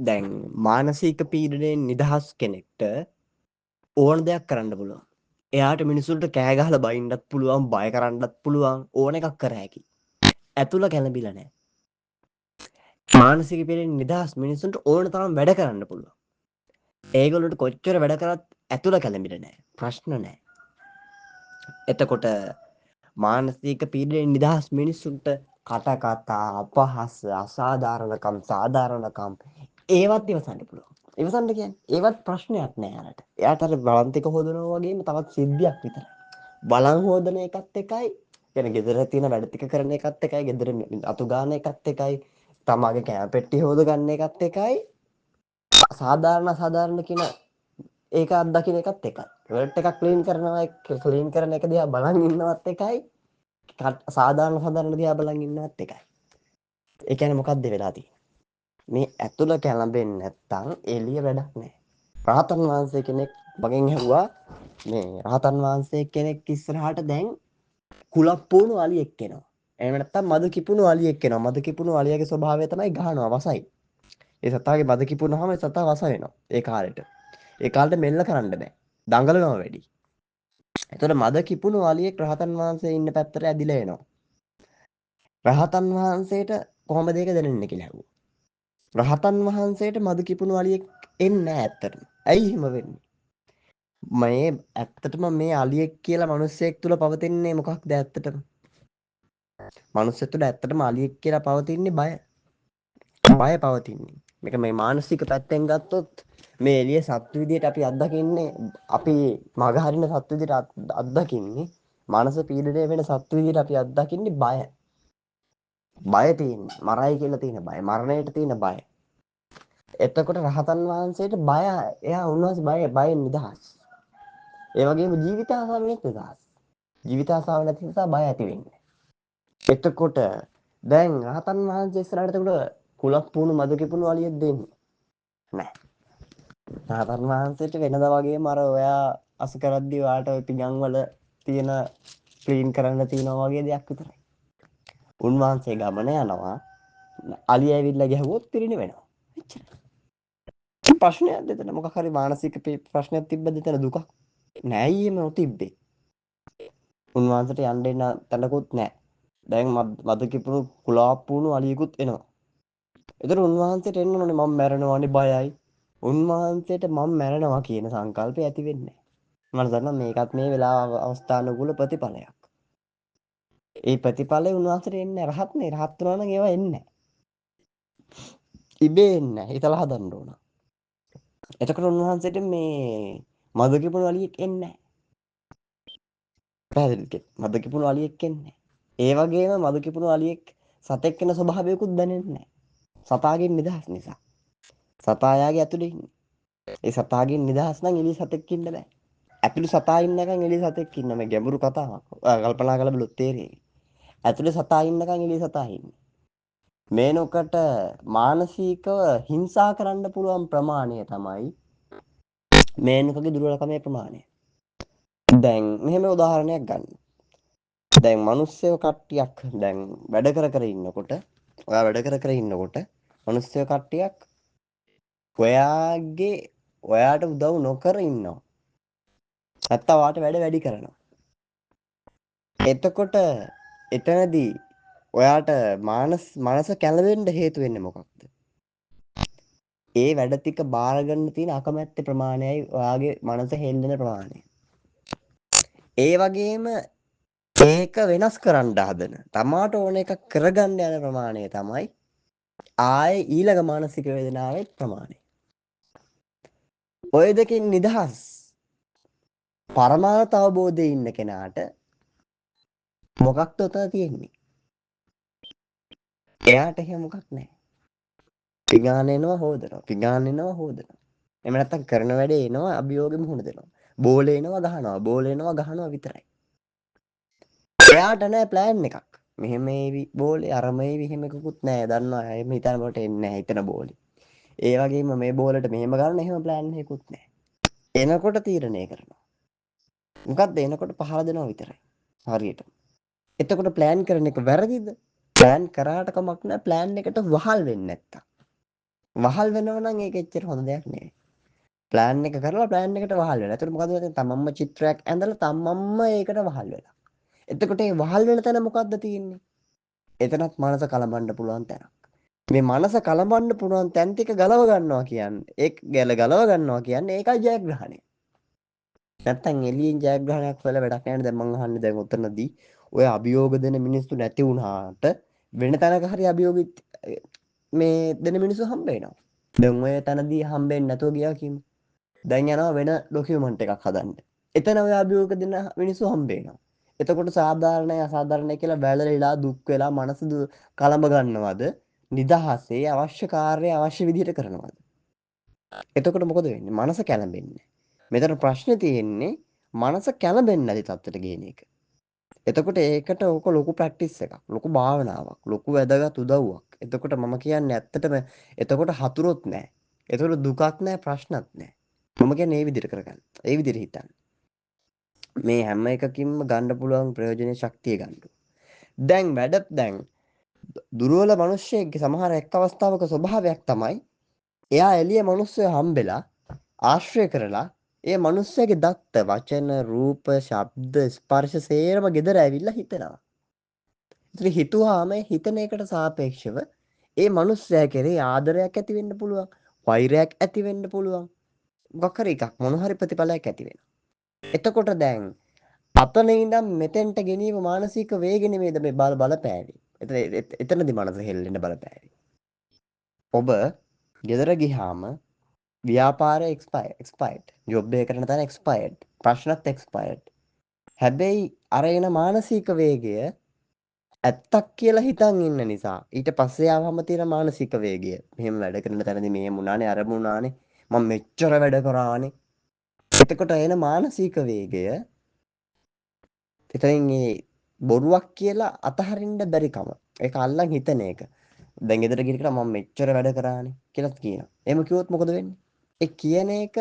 දැන් මානසික පීඩනයෙන් නිදහස් කෙනෙක්ට ඕන දෙයක් කරන්න පුළුවන්. එයාට මිනිසුන්ට කෑ ගහලා බයින්නත් පුළුවන්, බය කරන්නත් පුළුවන්, ඕන එකක් කර හැකියි. ඇතුළ කැළඹිලා නැහැ. මානසික පීඩනයෙන් නිදහස් මිනිසුන්ට ඕන තරම් වැඩ කරන්න පුළුවන්. ඒගොල්ලන්ට කොච්චර වැඩ කරත් ඇතුළ කැළඹිලා නැහැ. ප්‍රශ්න නැහැ. එතකොට මානසික පීඩනයෙන් නිදහස් මිනිසුන්ට කට කතා, අපහාස, අසාධාරණකම්, සාධාරණකම් ඒවත් ඉවසන්න පුළුවන්. ඉවසන්න කියන්නේ ඒවත් ප්‍රශ්නයක් නෑ යාට. එයාට අර බලන්තික හොදනවා වගේම තවත් සිද්ධියක් විතරයි. බලන් හොදන එකත් එකයි, කියන්නේ ගෙදර තියෙන වැඩ ටික කරන එකත් එකයි, ගෙදර අතු ගන්න එකත් එකයි, තමාගේ කෑ පෙට්ටිය හොද ගන්න එකත් එකයි, සාධාරණ කියන ඒක අත්දකින්න එකත් එකයි. ටොයිලට් එකක් ක්ලීන් කරන එක දිහා බලන් ඉන්නවත් එකයි, සාධාරණ දිහා බලන් ඉන්නවත් එකයි. ඒ කියන්නේ මොකද්ද වෙලා තියෙන්නේ? මේ ඇතුළ කැළඹෙන්නේ නැත්තම් එළිය වැඩක් නැහැ. රහතන් වහන්සේ කෙනෙක් මගෙන් ඇහුවා මේ රහතන් වහන්සේ කෙනෙක් ඉස්සරහට දැන් කුලප්පුණු අලියෙක් එනවා. එහෙම නැත්තම් මද කිපුණු අලියෙක් එනවා. මද කිපුණු අලියගේ ස්වභාවය තමයි ගහනවා වසයි. ඒ සතාගේ මද කිපුණාම ඒ සතා වස වෙනවා. ඒ කාලෙට. ඒ කාලෙට මෙල්ල කරන්න බෑ. දඟලනවා වැඩි. එතකොට මද කිපුණු අලියෙක් රහතන් වහන්සේ ඉන්න පැත්තට ඇදිලා එනවා. රහතන් වහන්සේට කොහොමද ඒක දැනෙන්නේ කියලා ඇහුවා. රහතන් වහන්සේට මද කිපුණු අලියෙක් එන්නේ නැහැ ඇත්තටම. ඇයි එහෙම වෙන්නේ? මේ ඇත්තටම මේ අලියෙක් කියලා මිනිස්සෙක් තුල පවතින්නේ මොකක්ද ඇත්තටම? මිනිස්සෙක් තුල ඇත්තටම අලියෙක් කියලා පවතින්නේ බය. බය පවතින්නේ. මේක මේ මානසික පැත්තෙන් ගත්තොත් මේ එළිය සත්‍ය විදියට අපි අත්දකින්නේ අපි මග හරින සත්‍ය විදියට අත්දකින්නේ මානස පීඩනය වෙන සත්‍ය විදියට අපි අත්දකින්නේ බය. බය තියෙන්නේ. මරයි කියලා තියෙන බය. මරණයට තියෙන බය. එතකොට රහතන් වහන්සේට බය එයා උන්වහන්සේ බයෙන් නිදහස්. ඒ වගේම ජීවිත ආසාවෙන් නිදහස්. ජීවිත ආසාව නැති නිසා බය ඇති වෙන්නේ. එතකොට දැන් රහතන් වහන්සේ ඉස්සරහට එතකොට කුලක් පුණු මද කිපුණු අලියෙක් දෙන්නේ නැහැ. රහතන් වහන්සේට වෙනදා වගේම අර ඔයා අස කරද්දී ඔයාට ওই පිඟන් වල තියෙන ක්ලීන් කරන්න තියෙනවා වගේ දෙයක් විතරයි. උන්වහන්සේ ගමන යනවා අලිය ඇවිල්ලා ගැහුවොත් පිරිණි වෙනවා. එච්චරයි. ප්‍රශ්නයක් දෙතන මොකක් හරි මානසික ප්‍රශ්නයක් තිබ්බද එතන දුකක් නෑයි එහෙම නොතිබ්බේ. උන්වහන්සේට යන්න එන්න තැනකුත් නෑ. දැන් මද කිපුණු කුලාප්පුණු අලියෙකුත් එනවා. ඒතර උන්වහන්සේට එන්න ඕනේ මම මැරෙනවානේ බයයි. උන්වහන්සේට මම මැරෙනවා කියන සංකල්පය ඇති වෙන්නේ නෑ. මම දන්නවා මේකත් මේ වෙලාව අවස්ථානුකූල ප්‍රතිඵලයක්. ඒ ප්‍රතිඵලය උන්වහන්සේට එන්නේ රහත්නේ. රහත් වුණා නම් ඒවා එන්නේ නෑ. ඉබේ එන්නේ නෑ. හිතලා හදන්න ඕන. එතකොට උන්වහන්සේට මේ මද කිපුණු අලියෙක් එන්නේ නෑ. පැහැදිලිද? මද කිපුණු අලියෙක් එන්නේ. ඒ වගේම මද කිපුණු අලියෙක් සතෙක් වෙන ස්වභාවයකුත් දැනෙන්නේ නැහැ. සතාගෙන් නිදහස් නිසා. සතා යාගේ ඇතුලේ ඉන්නේ. ඒ සතාගෙන් නිදහස් නම් එළිය සතෙක් ඉන්න බෑ. ඇතුලේ සතා ඉන්නකන් එළිය සතෙක් ඉන්න මේ ගැඹුරු කතාවක්. ඔයා කල්පනා කරලා බලුවොත් තේරෙයි. ඇතුලේ සතා ඉන්නකන් එළිය සතා ඉන්නේ. මේනොකට මානසිකව හිංසා කරන්න පුළුවන් ප්‍රමාණය තමයි මේනකගේ දුර්වලකමේ ප්‍රමාණය. දැන් මෙහෙම උදාහරණයක් ගන්න. දැන් මිනිස්සුયો කට්ටියක් දැන් වැඩ කර ඉන්නකොට ඔයා වැඩ කර ඉන්නකොට මිනිස්සුયો කට්ටියක් ඔයාට උදව් නොකර ඉන්නවා. නැත්තම් ඔයාට වැඩ වැඩි කරනවා. එතකොට එතනදී ඔයාට මනස කැළඹෙන්න හේතු වෙන්නේ මොකක්ද? ඒ වැඩ ටික බාර ගන්න තියෙන අකමැත්තේ ප්‍රමාණයයි ඔයාගේ මනස හෙල්ලෙන ප්‍රමාණය. ඒ වගේම ඒක වෙනස් කරන්න හදන තමාට ඕන එකක් කරගන්න යන ප්‍රමාණය තමයි ආයේ ඊළඟ මානසික වේදනාවේ ප්‍රමාණය. ඔය දෙකෙන් නිදහස් පරමාර්ථ අවබෝධයේ ඉන්න කෙනාට මොකක්ද උතන තියෙන්නේ? එයාට එහෙම මොකක් නැහැ. පිඟාන එනවා හොදනවා. පිඟාන එනවා හොදනවා. එහෙම නැත්තම් කරන වැඩේ එනවා අභියෝගෙ මුහුණ දෙනවා. බෝලේ එනවා ගහනවා. බෝලේ එනවා ගහනවා විතරයි. එයාට නැහැ ප්ලෑන් එකක්. මෙහෙම ඒවි බෝලේ අරම ඒවි එහෙම එකකුත් නැහැ. දන්නවා එහෙම හිතන කොට එන්නේ නැහැ හිතන බෝලේ. ඒ වගේම මේ බෝලෙට මෙහෙම ගන්න එහෙම ප්ලෑන් එකකුත් නැහැ. එනකොට තීරණය කරනවා. මොකද්ද එනකොට පහර දෙනවා විතරයි. හරියට. එතකොට ප්ලෑන් කරන එක වැරදිද? ප්ලෑන් කරාට කමක් නැහැ ප්ලෑන් එකට වහල් වෙන්නේ නැත්තම්. වහල් වෙනව නම් ඒක එච්චර හොඳ දෙයක් නෙවෙයි. ප්ලෑන් එක කරලා ප්ලෑන් එකට වහල් වෙලා. ඒතර මොකද වෙන්නේ? තමන්ම චිත්‍රයක් ඇඳලා තමන්ම ඒකට වහල් වෙලා. එතකොට මේ වහල් වෙන තැන මොකද්ද තියෙන්නේ? එතනත් මනස කලඹන්න පුළුවන් තැන. මේ මනස කලඹන්න පුළුවන් තැන් ටික ගලව ගන්නවා කියන්නේ. ගලව ගන්නවා කියන්නේ ඒකයි ජයග්‍රහණය. නැත්තම් එළියෙන් ජයග්‍රහණයක් වෙලා වැඩක් නැහැ. දැන් මං අහන්නේ දැන් උතනදී ඔය අභියෝග දෙන මිනිස්සු නැති වුණාට වෙන තැනක හරි අභියෝග මේ දෙන මිනිස්සු හම්බ වෙනවා. දැන් ඔය තැනදී හම්බෙන්නේ නැතුව ගියා කියමු. දැන් යනවා වෙන ડોකියුමන්ට් එකක් හදන්න. එතන ඔය අභියෝග දෙන මිනිස්සු හම්බ වෙනවා. එතකොට සාධාරණයි අසාධාරණයි කියලා බැලලා දුක් වෙලා මනස කලඹ ගන්නවද? නිදහසේ අවශ්‍ය කාර්යය අවශ්‍ය විදිහට කරනවද? එතකොට මොකද වෙන්නේ? මනස කැළඹෙන්නේ. මෙතන ප්‍රශ්නේ තියෙන්නේ මනස කැළඹෙන්නේ නැති තත්ත්වයට ගේන එක. එතකොට ඒකට ඕක ලොකු ප්‍රැක්ටිස් එකක්. ලොකු භාවනාවක්. ලොකු වැදගත් උදව්වක්. එතකොට මම කියන්නේ ඇත්තටම එතකොට හතුරුත් නැහැ. එතකොට දුකක් නැහැ ප්‍රශ්නත් නැහැ. මම කියන්නේ මේ විදිහට කරගන්න. ඒ විදිහට හිතන්න. මේ හැම එකකින්ම ගන්න පුළුවන් ප්‍රයෝජනේ ශක්තිය ගන්න. දැන් දුර්වල මිනිස්සෙක්ගේ සමහර එක් අවස්ථාවක ස්වභාවයක් තමයි එයා එළිය මිනිස්සු හම්බෙලා ආශ්‍රය කරලා ඒ මිනිස්සයාගේ දත්ත වචන රූප ශබ්ද ස්පර්ශ සේරම gedara ඇවිල්ලා හිතනවා. ඉතින් හිතුවාම හිතන එකට සාපේක්ෂව ඒ මිනිස්සයා කෙරේ ආදරයක් ඇති වෙන්න පුළුවන්, වෛරයක් ඇති වෙන්න පුළුවන්. මොකක් හරි එකක් මොන හරි ප්‍රතිඵලයක් ඇති වෙනවා. එතකොට දැන් අතන ඉඳන් මෙතෙන්ට ගෙනීම මානසික වේග නෙමෙයිද මේ බලපෑවේ. එතනදී මනස හෙල්ලෙන්න බලපෑවේ. ඔබ ගෙදර ගිහාම ව්‍යාපාරය එක්ස්පයර්ඩ්. ජොබ් එක කරන තැන එක්ස්පයර්ඩ්. ප්‍රශ්නත් එක්ස්පයර්ඩ්. හැබැයි අර එන මානසික වේගය ඇත්තක් කියලා හිතන් ඉන්න නිසා ඊට පස්සේ ආවම තියෙන මානසික වේගය. මෙහෙම වැඩ කරන තැනදී මෙහෙම වුණානේ අර වුණානේ මම මෙච්චර වැඩ කරානේ. එතකොට එන මානසික වේගය එතනින් ඒ බොරුවක් කියලා අතහරින්න බැරි කම. ඒක අල්ලන් හිතන එක. දැන් ගෙදර ගිහින් මම මෙච්චර වැඩ කරානේ කියලා කියනවා. එහෙම කිව්වොත් මොකද වෙන්නේ? ඒ කියන එක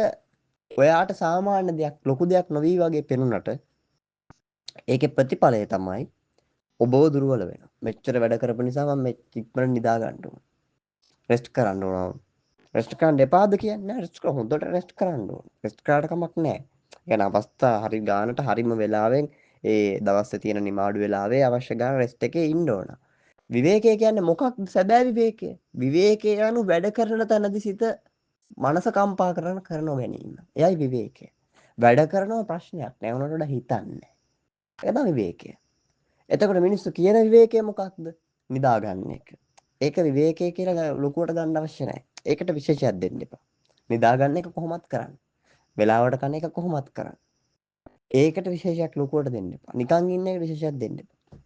ඔයාට සාමාන්‍ය දෙයක් ලොකු දෙයක් නොවි වගේ පෙනුනට ඒකේ ප්‍රතිඵලය තමයි ඔබව දුර්වල වෙනවා. මෙච්චර වැඩ කරපු නිසා මම ඉක්මනට නිදා ගන්න ඕන. රෙස්ට් කරන්න ඕන. රෙස්ට් කරන්න එපාද කියන්නේ නැහැ. රෙස්ට් කරා හොඳට රෙස්ට් කරන්න ඕන. රෙස්ට් කරාට කමක් නැහැ. يعني අවස්ථා හරි ගානට හරිම වෙලාවෙන් ඒ දවසේ තියෙන නිමාඩු වෙලාවේ අවශ්‍ය ගාන රෙස්ට් එකේ ඉන්න ඕන. විවේකය කියන්නේ මොකක්ද සැබෑ විවේකය? විවේකය යනු වැඩ කරන තැනදී සිට මනස කම්පා කරනව ගැනීම. එයයි විවේකය. වැඩ කරනවා ප්‍රශ්නයක් නෑ උනට වඩා හිතන්නේ. ඒක තමයි විවේකය. එතකොට මිනිස්සු කියන විවේකය මොකක්ද? නිදා ගන්න එක. ඒක විවේකය කියලා ලොකුවට ගන්න අවශ්‍ය නැහැ. ඒකට විශේෂයක් දෙන්න එපා. නිදා ගන්න එක කොහොමත් කරන්න. වෙලාවට කන එක කොහොමත් කරන්න. ඒකට විශේෂයක් ලොකුවට දෙන්න එපා. නිකන් ඉන්න එක විශේෂයක් දෙන්න එපා.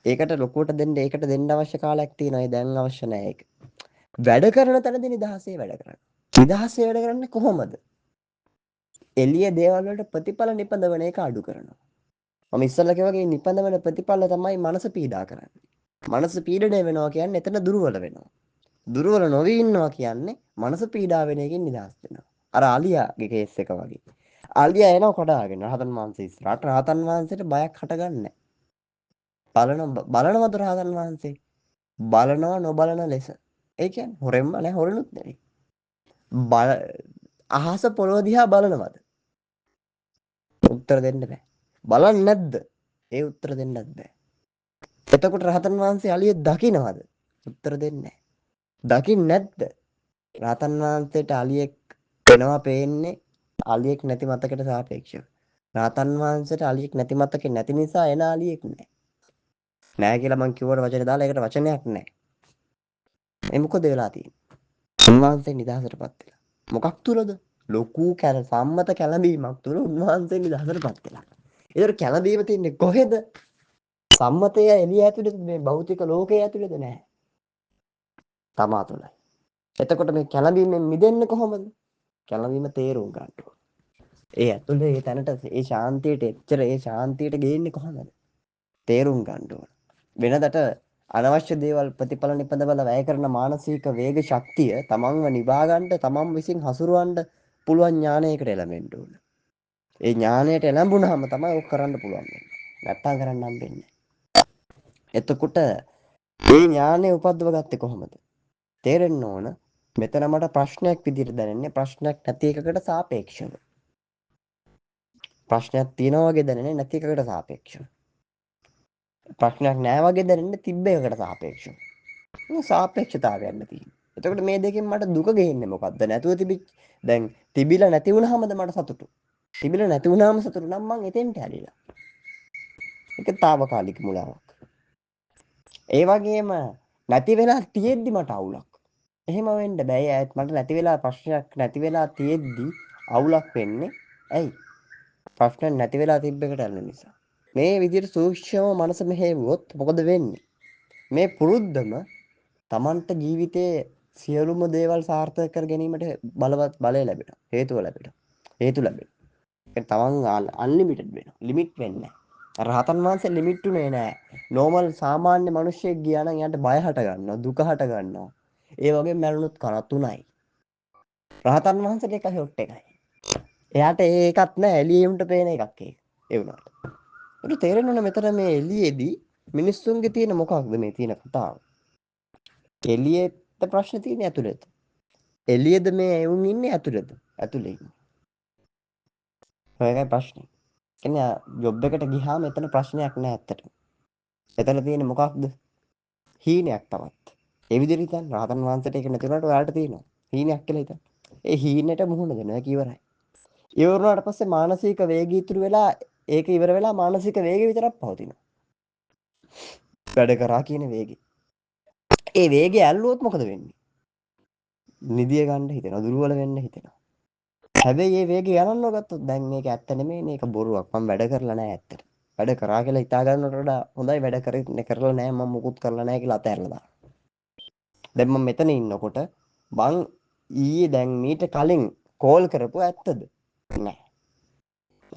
ඒකට ලොකුවට දෙන්න ඒකට දෙන්න අවශ්‍ය කාලයක් තියෙනවා. ඒ දැන් අවශ්‍ය නැහැ ඒක. වැඩ කරන තැනදී නිදහසේ වැඩ කරන්න. නිදහසේ වැඩ කරන්නේ කොහොමද? එළිය දේවල් වලට ප්‍රතිඵල නිපදවන එක අඩු කරනවා. මම ඉස්සල්ලා කිව්වා නිපදවන ප්‍රතිඵල තමයි මනස පීඩා කරන්නේ. මනස පීඩණය වෙනවා කියන්නේ එතන දුර්වල වෙනවා. දුර්වල නොවි ඉන්නවා කියන්නේ මනස පීඩා වෙන එකෙන් නිදහස් වෙනවා. අර අලියාගේ කේස් එක වගේ. අලියා එනවා කඩාගෙන රහතන් වහන්සේ ඉස්සරහට රහතන් වහන්සේට බයක් හටගන්නේ බලනවද රහතන් වහන්සේ? බලනවා නොබලන ලෙස. ඒ කියන්නේ හොරෙන්ම නැහැ හොරෙනුත් නෙවෙයි. අහස පොළොව දිහා බලනවද? උත්තර දෙන්න බෑ. බලන්නේ නැද්ද? ඒ උත්තර දෙන්නත් බෑ. එතකොට රහතන් වහන්සේ අලිය දකින්නවද? උත්තර දෙන්නේ නැහැ. දකින්නේ නැද්ද? රහතන් වහන්සේට අලියෙක් වෙනවා පේන්නේ අලියෙක් නැති මතකයට සාපේක්ෂව. රහතන් වහන්සේට අලියෙක් නැති මතකේ නැති නිසා එන අලියෙක් නැහැ. නැහැ කියලා මං කිව්වට වචනේ දාලා ඒකට වචනයක් නැහැ. ඒ මොකද වෙලා තියෙන්නේ? උන්වහන්සේ නිදහසටපත් වෙලා. මොකක් තුලද? ලොකු සම්මත කැළඹීමක් තුල උන්වහන්සේ නිදහසටපත් වෙලා. ඒතර කැළඹීම තින්නේ කොහෙද? සම්මතය එළිය ඇතුළේ මේ භෞතික ලෝකයේ ඇතුළේද නැහැ. තමා තුළයි. එතකොට මේ කැළඹීමෙන් මිදෙන්නේ කොහොමද? කැළඹීම තේරුම් ගන්න ඕන. ඒ ඇතුළේ ඒ තැනට ඒ ශාන්තියට එච්චර ඒ ශාන්තියට ගේන්නේ කොහොමද? තේරුම් ගන්න ඕන. වෙනදට අනවශ්‍ය දේවල් ප්‍රතිඵල නිපදවල වැය කරන මානසික වේග ශක්තිය තමන්ව නිවා ගන්න තමන් විසින් හසුරවන්න පුළුවන් ඥානයකට එළඹෙන්න ඕන. ඒ ඥානයට එළඹුණාම තමයි ඔක් කරන්න පුළුවන් වෙන්නේ. නැත්තම් කරන්න හම්බෙන්නේ නැහැ. එතකොට මේ ඥානය උපද්දව ගත්තේ කොහොමද? තේරෙන්න ඕන මෙතන මට ප්‍රශ්නයක් විදිහට දැනෙන්නේ ප්‍රශ්නයක් නැති එකකට සාපේක්ෂව. ප්‍රශ්නයක් තියෙනවා වගේ දැනෙන්නේ නැති එකකට සාපේක්ෂව. ප්‍රශ්නයක් නැහැ වගේ දැනෙන්නේ තිබ්බ එකකට සාපේක්ෂව. මේ සාපේක්ෂතාවයක් තියෙනවා. එතකොට මේ දෙකෙන් මට දුක ගෙන්නේ මොකද්ද? නැතුව තිබිච්ච දැන් තිබිලා නැති වුනහමද මට සතුටු. තිබිලා නැති වුනහම සතුටු නම් මං එතෙන්ට ඇලිලා. ඒක తాවකාලික මුලාවක්. ඒ වගේම නැති වෙලා තියෙද්දි මට අවුලක්. එහෙම වෙන්න බෑ. ඇයි මට නැති වෙලා ප්‍රශ්නයක් නැති වෙලා තියෙද්දි අවුලක් වෙන්නේ. ඇයි? ප්‍රශ්න නැති වෙලා තිබ්බ එකට යන නිසා. මේ විදිහට සූක්ෂම මනස මෙහෙවුවොත් මොකද වෙන්නේ? මේ පුරුද්දම Tamanට ජීවිතයේ සියලුම දේවල් සාර්ථක කර ගැනීමට බලවත් බලය ලැබෙනවා. හේතුව ලැබෙනවා. හේතු ලැබෙනවා. ඒ තමන් අන්ලිමිටඩ් වෙනවා. ලිමිට් වෙන්නේ නැහැ. රහතන් වහන්සේ ලිමිට් උනේ නැහැ. නෝමල් සාමාන්‍ය මිනිහෙක් ගියා නම් එයාට බය හට ගන්නවා, දුක හට ගන්නවා. ඒ වගේ මැරුණොත් කරත් උණයි. රහතන් වහන්සේට එක ෂොට් එකයි. එයාට ඒකත් නැහැ එළියෙන්ට පේන එකක් ඒක. ඒ වුණාට. ඒක තේරෙන්නේ මෙතන මේ එළියේදී මිනිස්සුන්ගේ තියෙන මොකක්ද මේ තියෙන කතාව? එළියට ප්‍රශ්න තියෙන්නේ ඇතුළත. එළියේද මේ එවුන් ඉන්නේ ඇතුළත. ඇතුළේ ඉන්නේ. ඒකයි ප්‍රශ්නේ. කියන්නේ ජොබ් එකට ගියාම එතන ප්‍රශ්නයක් නෑ ඇත්තට. එතන තියෙන්නේ මොකක්ද? හීනයක් තවත්. ඒ විදිහට හිතන්න රහතන් වහන්සේට ඒක නැතිවට ඔයාලට තියෙනවා. හීනයක් කියලා හිතන්න. ඒ හීනෙට මුහුණ දෙනවා ඒක ඉවරයි. ඉවර වුණාට පස්සේ මානසික වේගය ඉතුරු වෙලා ඒක ඉවර වෙලා මානසික වේගය විතරක් පවතිනවා. වැඩ කරා කියන වේගය. ඒ වේගය ඇල්ලුවොත් මොකද වෙන්නේ? නිදිය ගන්න හිතෙනවා, දුර්වල වෙන්න හිතෙනවා. හැබැයි මේ වේගය ගණන්ව ගත්තොත් දැන් මේක ඇත්ත නෙමෙයි මේක බොරුවක්. මම වැඩ කරලා නැහැ ඇත්තට. වැඩ කරා කියලා හිතා ගන්නවට වඩා හොඳයි වැඩ කරලා නැහැ මම මුකුත් කරලා නැහැ කියලා අතහැරලා දාන්න. දැන් මම මෙතන ඉන්නකොට මං ඊයේ දැන් මීට කලින් කෝල් කරපුව ඇත්තද? නැහැ.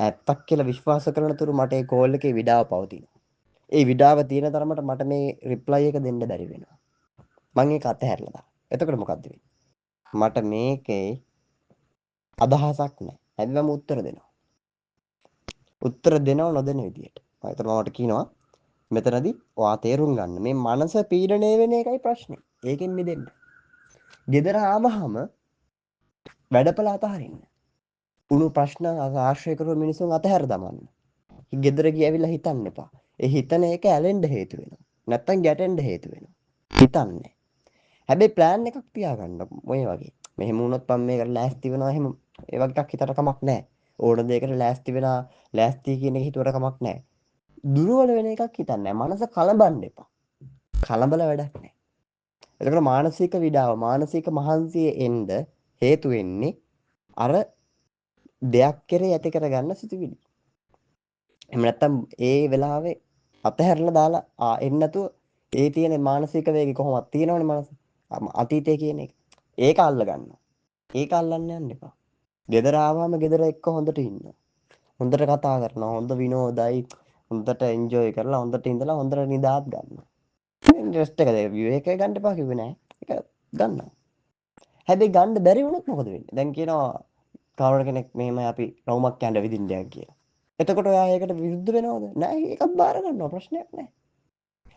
ඇත්තක් කියලා විශ්වාස කරන තුරු මට ඒ කෝල් එකේ විඩාව පවතිනවා. ඒ විඩාව තියෙන තරමට මට මේ රිප්ලයි එක දෙන්න බැරි වෙනවා. මං ඒක අතහැරලා දානවා. එතකොට මොකද්ද වෙන්නේ? මට මේකේ අදහසක් නැහැ. හැබැයි මම උත්තර දෙනවා. උත්තර දෙනව නොදෙන විදියට. ඒතර මමට කියනවා මෙතනදී ඔයා තේරුම් ගන්න මේ මනස පීඩණය වෙන එකයි ප්‍රශ්නේ. ඒකෙන් මිදෙන්න. ගෙදර ආවහම වැඩපළ අතහරින්න. උණු ප්‍රශ්න ආශ්‍රය කරපු මිනිසුන් අතහැර දමන්න. ගෙදර ගියවිලා හිතන්න එපා. ඒ හිතන එක ඇලෙන්න හේතු වෙනවා. නැත්තම් ගැටෙන්න හේතු වෙනවා. හිතන්නේ. හැබැයි ප්ලෑන් එකක් තියාගන්න ඔය වගේ. මෙහෙම වුණොත් මම මේකට ලෑස්ති වෙනවා එහෙම ඒ වගේ එකක් හිතට කමක් නැහැ. ඕන දෙයකට ලෑස්ති වෙනා ලෑස්ති කියන එක හිතුවට කමක් නැහැ. දුර්වල වෙන එකක් හිතන්නේ නැහැ. මනස කලබන්න එපා. කලබල වැඩක් නැහැ. එතකොට මානසික විඩාව මානසික මහන්සිය එන්න හේතු වෙන්නේ අර දෙයක් කෙරේ ඇති කරගන්න සිතුවිලි. එහෙම නැත්නම් ඒ වෙලාවේ අතහැරලා දාලා එන්න නැතුව ඒ තියෙන මානසික වේගය කොහොමද තියෙනවනේ මනස. අතීතය කියන එක. ඒක අල්ල ගන්නවා. ඒක අල්ලන්න යන්න එපා. ගෙදර ආවම ගෙදර එක්ක හොඳට ඉන්න. හොඳට කතා කරනවා. හොඳ විනෝදයි. හොඳට එන්ජොයි කරලා හොඳට ඉඳලා හොඳට නිදාත් ගන්නවා. රෙස්ට් එක විවේකය ගන්න එපා කිව්වේ නෑ. ඒක ගන්නවා. හැබැයි ගන්න බැරි වුණොත් මොකද වෙන්නේ? දැන් කියනවා කවුරු කෙනෙක් මෙහෙම අපි රවුමක් යන්න විදින්න යන් කියලා. එතකොට ඔයා ඒකට විරුද්ධ වෙනවද? නෑ ඒකත් බාර ගන්නවා ප්‍රශ්නයක් නෑ.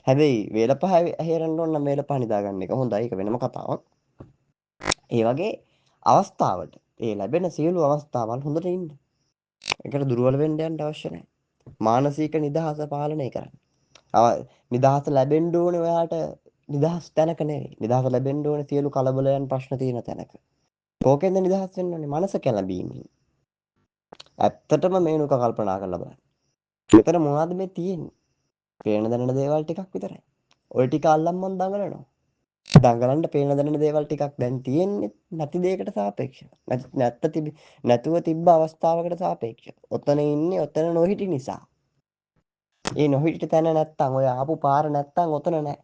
හැබැයි වේලපහ හේරන්න ඕන නම් වේලපහ නිදා ගන්න එක හොඳයි. ඒක වෙනම කතාවක්. ඒ වගේ අවස්ථාවට ඒ ලැබෙන සියලු අවස්ථාවල් හොඳට ඉන්න. ඒකට දුර්වල වෙන්න යන්න අවශ්‍ය නැහැ. මානසික නිදහස පාලනය කරන්න. නිදහස ලැබෙන්න ඕනේ ඔයාට නිදහස් තැනක නෙවෙයි. නිදහස ලැබෙන්න ඕනේ සියලු කලබලයන් ප්‍රශ්න තියෙන තැනක. කෝකෙන්ද නිදහස් වෙන්න ඕනේ? මනස කැළඹීමෙන්. ඇත්තටම මේනුක කල්පනා කරලා බලන්න. මෙතන මොනවද මේ තියෙන්නේ? පේන දැනෙන දේවල් ටිකක් විතරයි. ওই ටික අල්ලන් මම දඟලනවා. දඟලන්න පේන දැනෙන දේවල් ටිකක් දැන් තියෙන්නේ නැති දෙයකට සාපේක්ෂව. නැතුව තිබ්බ අවස්ථාවකට සාපේක්ෂව. ඔතන ඉන්නේ ඔතන නොහිටි නිසා. ඒ නොහිටි තැන නැත්තම් ඔය ආපු පාර නැත්තම් ඔතන නැහැ.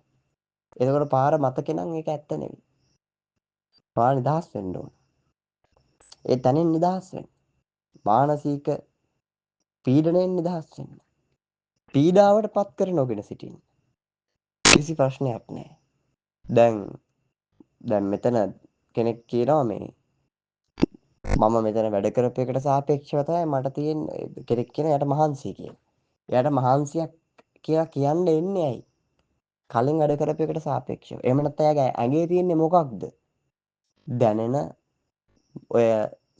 එතකොට පාර මතකේ නම් ඒක ඇත්ත නෙවෙයි. පාර නිදහස් වෙන්න ඕන. ඒ තැනින් නිදහස් වෙන්න. මානසික පීඩණයෙන් නිදහස් වෙන්න. පීඩාවට පත් කර නොගෙන සිටින්න. කිසි ප්‍රශ්නයක් නැහැ. දැන් මෙතන කෙනෙක් කියනවා මේ මම මෙතන වැඩ කරපු එකට සාපේක්ෂව තමයි මට තියෙන කෙනෙක් කියන එයාට මහන්සිය කියලා. එයාට මහන්සියක් කියලා කියන්න එන්නේ ඇයි? කලින් වැඩ කරපු එකට සාපේක්ෂව. එහෙම නැත්නම් එයාගේ ඇඟේ තියෙන්නේ මොකක්ද? දැනෙන ඔය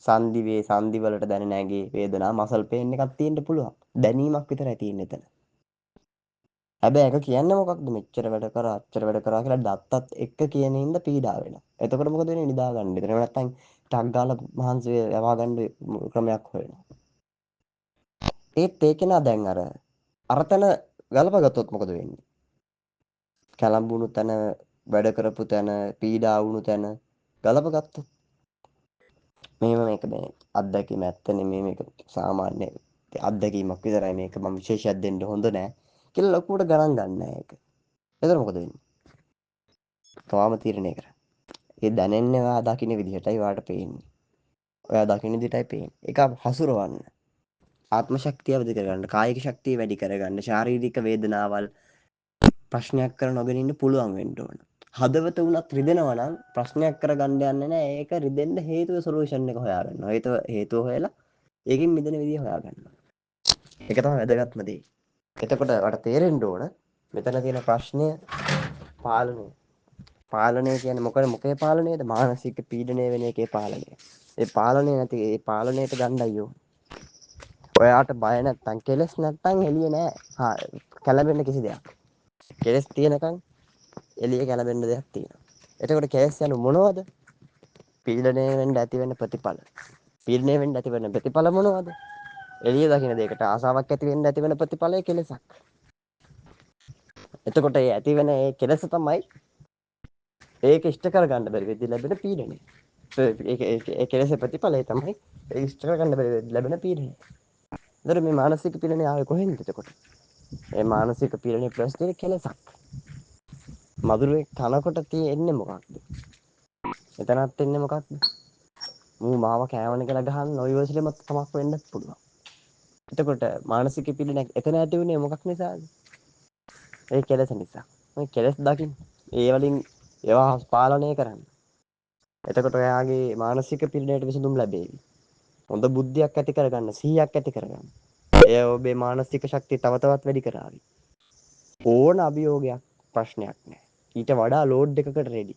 සංදි වලට දැනෙන ඇඟේ වේදනා මසල් පේන් එකක් තියෙන්න පුළුවන්. දැනීමක් විතරයි තියෙන්නේ එතන. හැබැයි ඒක කියන්නේ මොකක්ද මෙච්චර වැඩ කරා අච්චර වැඩ කරා කියලා දත්තත් එක්ක කියන ඉඳ පීඩා වෙනවා. එතකොට මොකද වෙන්නේ නිදා ගන්න. එතන නැත්තම් ටක් ගාලා මහන්සි යවා ගන්න ක්‍රමයක් හොයනවා. ඒත් ඒක නා දැන් අරතන ගලපගත්තොත් මොකද වෙන්නේ? කැළඹුණු තැන වැඩ කරපු තැන පීඩා වුණු තැන ගලපගත්තොත් මේව මේක මේ අත්දැකීම ඇත්ත නෙමෙයි මේක සාමාන්‍ය අත්දැකීමක් විතරයි මේක මම විශේෂයක් දෙන්න හොඳ නෑ කියලා ලොකුවට ගණන් ගන්න නෑ ඒක. එතකොට මොකද වෙන්නේ? තවම තීරණය කරන්න. ඒ දැනෙන්නේ ඔයා දකින්න විදිහටයි ඔයාට පේන්නේ. ඔයා දකින්න විදිහටයි පේන්නේ. ඒක හසුරවන්න. ආත්ම ශක්තිය වැඩි කරගන්න, කායික ශක්තිය වැඩි කරගන්න, ශාරීරික වේදනාවල් ප්‍රශ්නයක් කර නොගෙන ඉන්න පුළුවන් වෙන්න ඕන. හදවත උනත් රිදෙනවා නම් ප්‍රශ්නයක් කරගන්න යන්නේ නැහැ. ඒක රිදෙන්න හේතුව සොලියුෂන් එක හොයාගන්නවා. හේතුව හොයලා ඒකෙන් මිදෙන විදිය හොයාගන්නවා. ඒක තමයි වැදගත්ම දේ. එතකොට ඔයාලට තේරෙන්න ඕන මෙතන තියෙන ප්‍රශ්නය පාලනය. පාලනය කියන්නේ මොකේ පාලනයද? මානසික පීඩනය වෙන එකේ පාලනය. ඒ පාලනය නැති ඒ පාලනයට ගණ්ඩායෝ. ඔයාට බය නැත්තම් කෙලස් නැත්තම් එළිය නෑ. කැළඹෙන්න කිසි දෙයක්. කෙලස් තියෙනකන් එළිය කැළඹෙන්න දෙයක් තියෙනවා. එතකොට කෙලස් යනු මොනවද? පීඩණය වෙන්න ඇති වෙන ප්‍රතිඵල. පීඩණය වෙන්න ඇති වෙන ප්‍රතිඵල මොනවද? එළිය දකින්න දෙයකට ආසාවක් ඇති වෙන්න ඇති වෙන ප්‍රතිඵලය කෙලසක්. එතකොට ඒ ඇති වෙන ඒ කෙලස තමයි ඒක ඉෂ්ට කරගන්න බැරි වෙද්දී ලැබෙන පීඩනය. ඒ කෙලෙස ප්‍රතිඵලය තමයි ඒ ඉෂ්ට කරගන්න බැරි වෙද්දී ලැබෙන පීඩනය. ඒතර මේ මානසික පීඩනය ආවේ කොහෙන්ද එතකොට? මේ මානසික පීඩනය ප්ලස් දෙන කෙලසක්. මధుරේ කනකොට තියෙන්නේ මොකක්ද? එතනත් එන්නේ මොකක්ද? මූ මාව කෑවන කියලා ගහන නොයවසිලිම තමක් වෙන්න පුළුවන්. එතකොට මානසික පීඩනය එතන ඇති වුණේ මොකක් නිසාද? ඒ කෙලෙස නිසා. මේ කෙලෙස් දකින්න. ඒ වලින් ඒවා පාලනය කරන්න. එතකොට ඔයාගේ මානසික පීඩනයට විසඳුම් ලැබේවි. හොඳ බුද්ධියක් ඇති කරගන්න, සිහියක් ඇති කරගන්න. එය ඔබේ මානසික ශක්තිය තව තවත් වැඩි කරાવી. ඕන අභියෝගයක් ප්‍රශ්නයක් නැහැ. ඊට වඩා ලෝඩ් එකකට රෙඩි.